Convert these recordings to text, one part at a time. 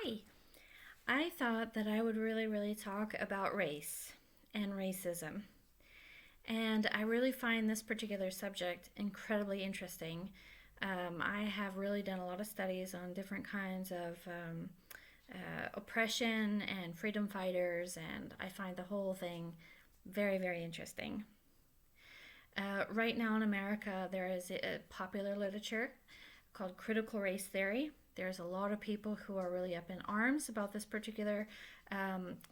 Hi. I thought that I would really talk about race and racism. And I really find this particular subject incredibly interesting. I have really done a lot of studies on different kinds of oppression and freedom fighters, and I find the whole thing very interesting. Right now in America, there is a popular literature called critical race theory. There's a lot of people who are really up in arms about this particular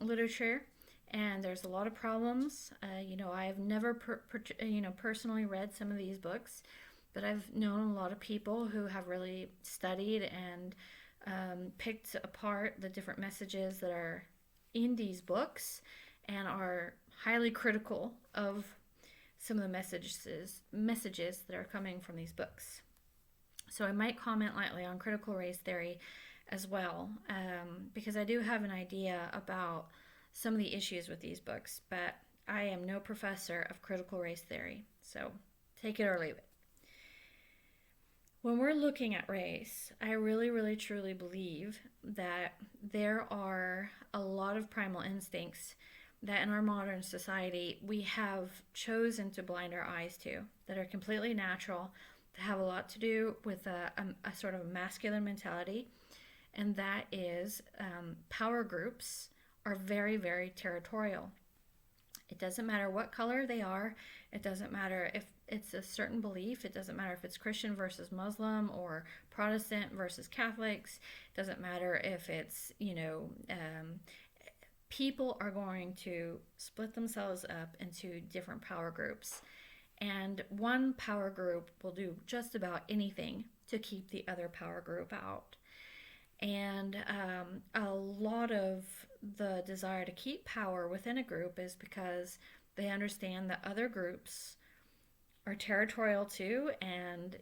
literature, and there's a lot of problems. I have never personally read some of these books, but I've known a lot of people who have really studied and picked apart the different messages that are in these books and are highly critical of some of the messages that are coming from these books. So I might comment lightly on critical race theory as well, because I do have an idea about some of the issues with these books, but I am no professor of critical race theory, so take it or leave it. When we're looking at race, I really truly believe that there are a lot of primal instincts that in our modern society we have chosen to blind our eyes to, that are completely natural, that have a lot to do with a sort of masculine mentality, and that is power groups are very territorial. It doesn't matter what color they are. It doesn't matter if it's a certain belief. It doesn't matter if it's Christian versus Muslim or Protestant versus Catholics. It doesn't matter if it's, people are going to split themselves up into different power groups. And one power group will do just about anything to keep the other power group out. And a lot of the desire to keep power within a group is because they understand that other groups are territorial too, and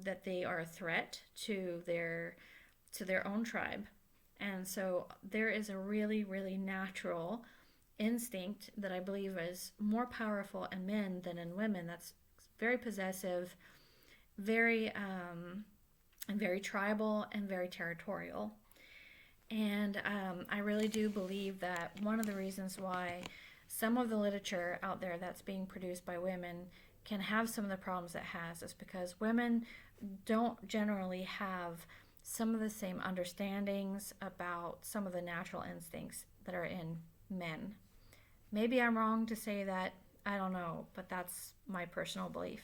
that they are a threat to their own tribe. And so there is a really natural instinct that I believe is more powerful in men than in women. That's very possessive, very very tribal, and very territorial. And I really do believe that one of the reasons why some of the literature out there that's being produced by women can have some of the problems it has is because women don't generally have some of the same understandings about some of the natural instincts that are in men. Maybe I'm wrong to say that, I don't know, but that's my personal belief.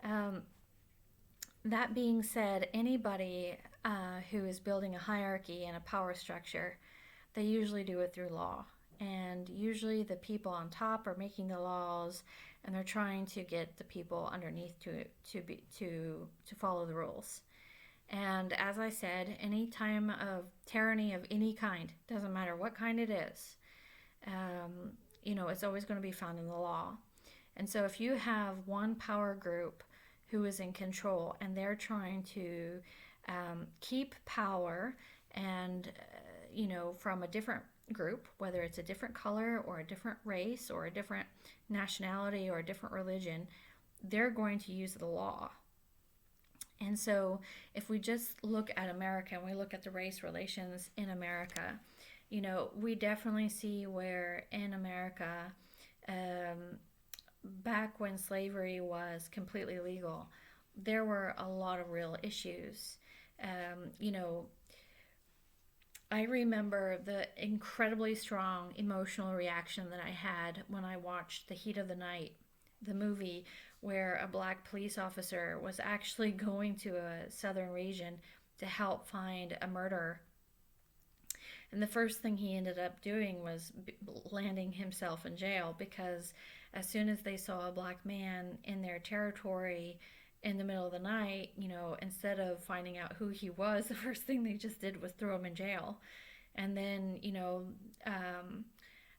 Um, that being said, anybody who is building a hierarchy and a power structure, they usually do it through law. And usually the people on top are making the laws, and they're trying to get the people underneath to follow the rules. And as I said, any time of tyranny of any kind, doesn't matter what kind it is, it's always going to be found in the law. And so if you have one power group who is in control and they're trying to keep power and, from a different group, whether it's a different color or a different race or a different nationality or a different religion, they're going to use the law. And so if we just look at America and we look at the race relations in America, we definitely see where in America, back when slavery was completely legal, there were a lot of real issues. Um, you know, I remember the incredibly strong emotional reaction that I had when I watched The Heat of the Night, the movie where a black police officer was actually going to a southern region to help find a murderer. And the first thing he ended up doing was landing himself in jail because as soon as they saw a black man in their territory in the middle of the night, instead of finding out who he was, the first thing they just did was throw him in jail. And then,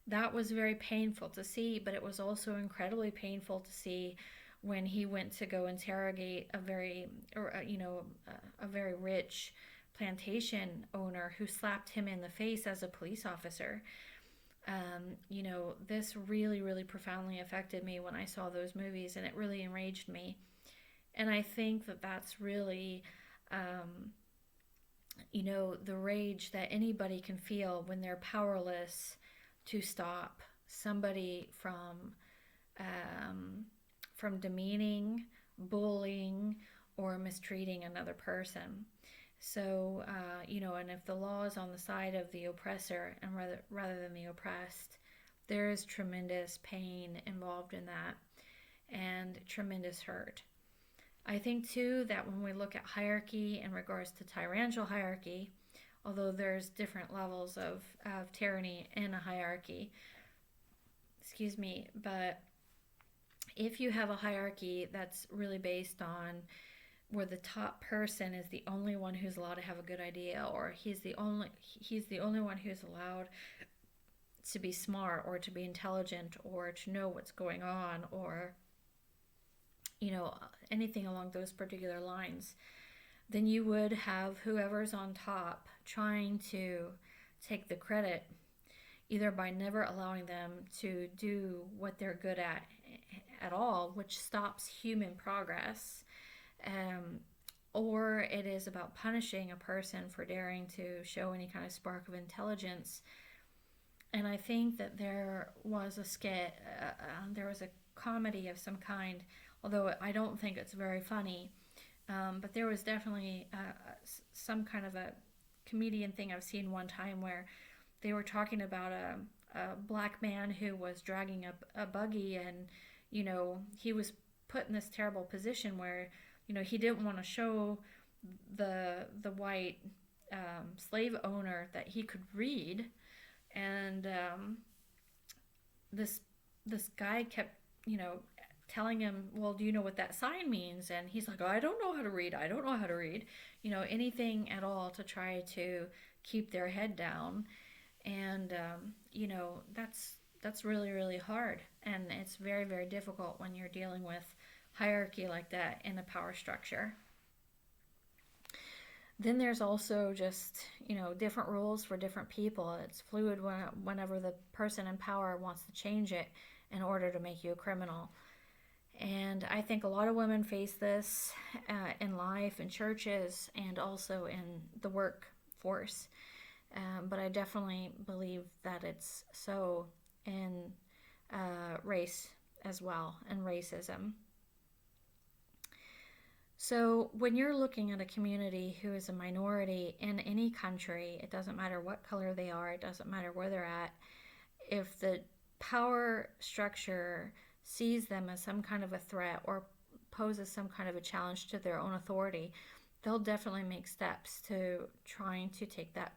that was very painful to see, but it was also incredibly painful to see when he went to go interrogate a very rich plantation owner who slapped him in the face as a police officer. This really profoundly affected me when I saw those movies, and it really enraged me. And I think that that's really, the rage that anybody can feel when they're powerless to stop somebody from demeaning, bullying, or mistreating another person. So, and if the law is on the side of the oppressor and rather than the oppressed, there is tremendous pain involved in that and tremendous hurt. I think too that when we look at hierarchy in regards to tyrannical hierarchy, although there's different levels of tyranny in a hierarchy, excuse me, but if you have a hierarchy that's really based on where the top person is the only one who's allowed to have a good idea, or he's the only one who's allowed to be smart or to be intelligent or to know what's going on, or anything along those particular lines, then you would have whoever's on top trying to take the credit, either by never allowing them to do what they're good at all, which stops human progress, or it is about punishing a person for daring to show any kind of spark of intelligence. And I think that there was a skit, there was a comedy of some kind, although I don't think it's very funny, but there was definitely some kind of a comedian thing I've seen one time where they were talking about a black man who was dragging a buggy, and he was put in this terrible position where he didn't want to show the white slave owner that he could read, and this guy kept telling him, well, do you know what that sign means? And he's like, oh, I don't know how to read. I don't know how to read. Anything at all to try to keep their head down. And that's really, really hard, and it's very, very difficult when you're dealing with hierarchy like that in a power structure. Then there's also just different rules for different people. It's fluid whenever the person in power wants to change it in order to make you a criminal. And I think a lot of women face this in life, in churches, and also in the workforce. But I definitely believe that it's so in race as well, and racism. So when you're looking at a community who is a minority in any country, it doesn't matter what color they are, it doesn't matter where they're at, if the power structure sees them as some kind of a threat or poses some kind of a challenge to their own authority, they'll definitely make steps to trying to take that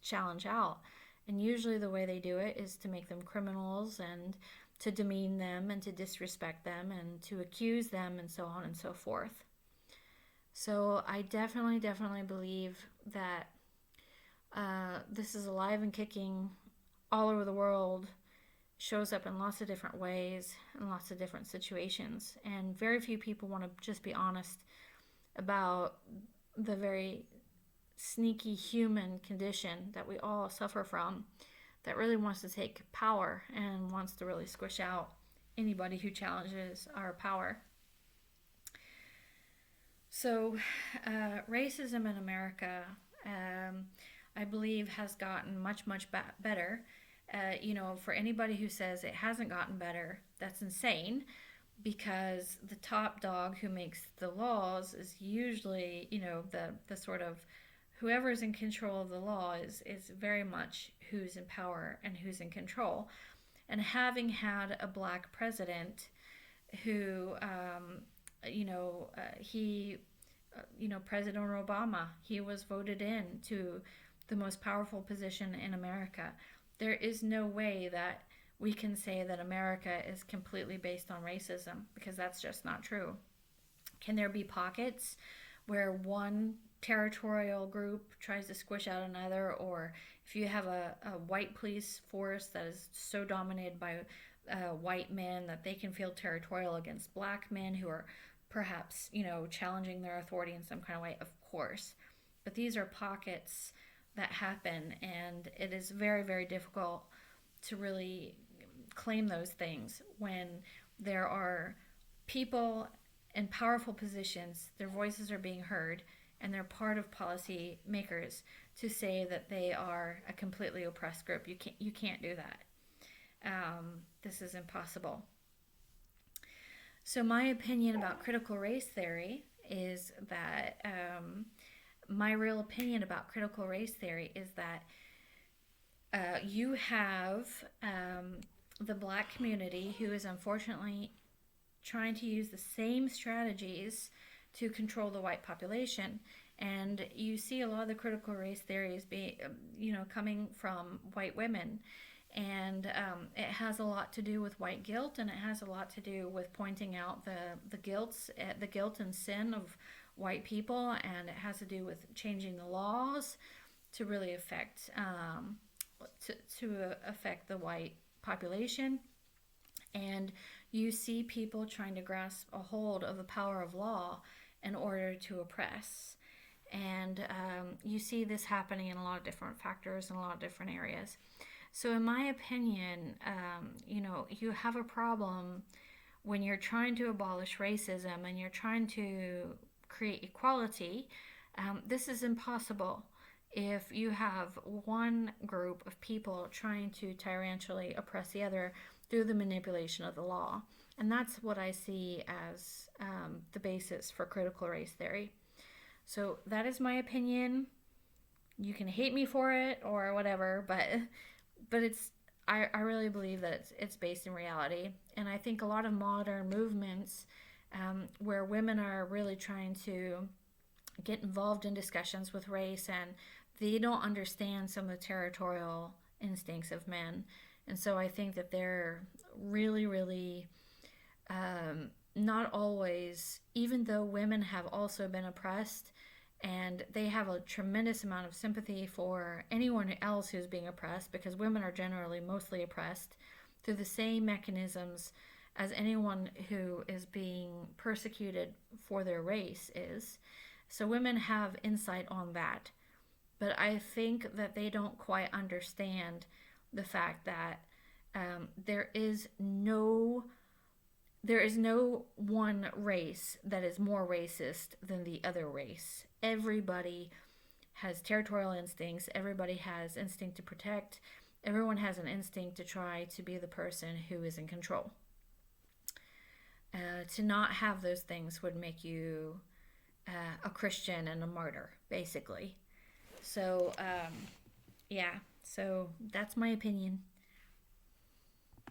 challenge out. And usually the way they do it is to make them criminals and to demean them and to disrespect them and to accuse them and so on and so forth. So I definitely believe that this is alive and kicking all over the world, shows up in lots of different ways and lots of different situations. And very few people want to just be honest about the very sneaky human condition that we all suffer from, that really wants to take power and wants to really squish out anybody who challenges our power. So racism in America, I believe, has gotten much better. For anybody who says it hasn't gotten better, that's insane, because the top dog who makes the laws is usually, the sort of whoever's in control of the law is very much who's in power and who's in control. And having had a black president who, President Obama, he was voted in to the most powerful position in America. There is no way that we can say that America is completely based on racism, because that's just not true. Can there be pockets where one territorial group tries to squish out another, or if you have a white police force that is so dominated by white men that they can feel territorial against black men who are perhaps challenging their authority in some kind of way? Of course, but these are pockets that happen, and it is very, very difficult to really claim those things when there are people in powerful positions, their voices are being heard, and they're part of policy makers to say that they are a completely oppressed group. You can't do that. This is impossible. So my opinion about critical race theory is that my real opinion about critical race theory is that you have the black community who is unfortunately trying to use the same strategies to control the white population. And you see a lot of the critical race theories coming from white women. And it has a lot to do with white guilt, and it has a lot to do with pointing out the guilt and sin of white people, and it has to do with changing the laws to really affect to affect the white population. And you see people trying to grasp a hold of the power of law in order to oppress. And you see this happening in a lot of different factors in a lot of different areas. So, in my opinion, you have a problem when you're trying to abolish racism and you're trying to create equality. This is impossible if you have one group of people trying to tyrannically oppress the other through the manipulation of the law. And that's what I see as the basis for critical race theory. So that is my opinion. You can hate me for it or whatever, but I really believe that it's based in reality. And I think a lot of modern movements where women are really trying to get involved in discussions with race, and they don't understand some of the territorial instincts of men. And so I think that they're really, really not always, even though women have also been oppressed, and they have a tremendous amount of sympathy for anyone else who's being oppressed, because women are generally mostly oppressed through the same mechanisms as anyone who is being persecuted for their race is. So women have insight on that. But I think that they don't quite understand the fact that there is no one race that is more racist than the other race. Everybody has territorial instincts. Everybody has instinct to protect. Everyone has an instinct to try to be the person who is in control. To not have those things would make you a Christian and a martyr, basically. So, yeah. So that's my opinion.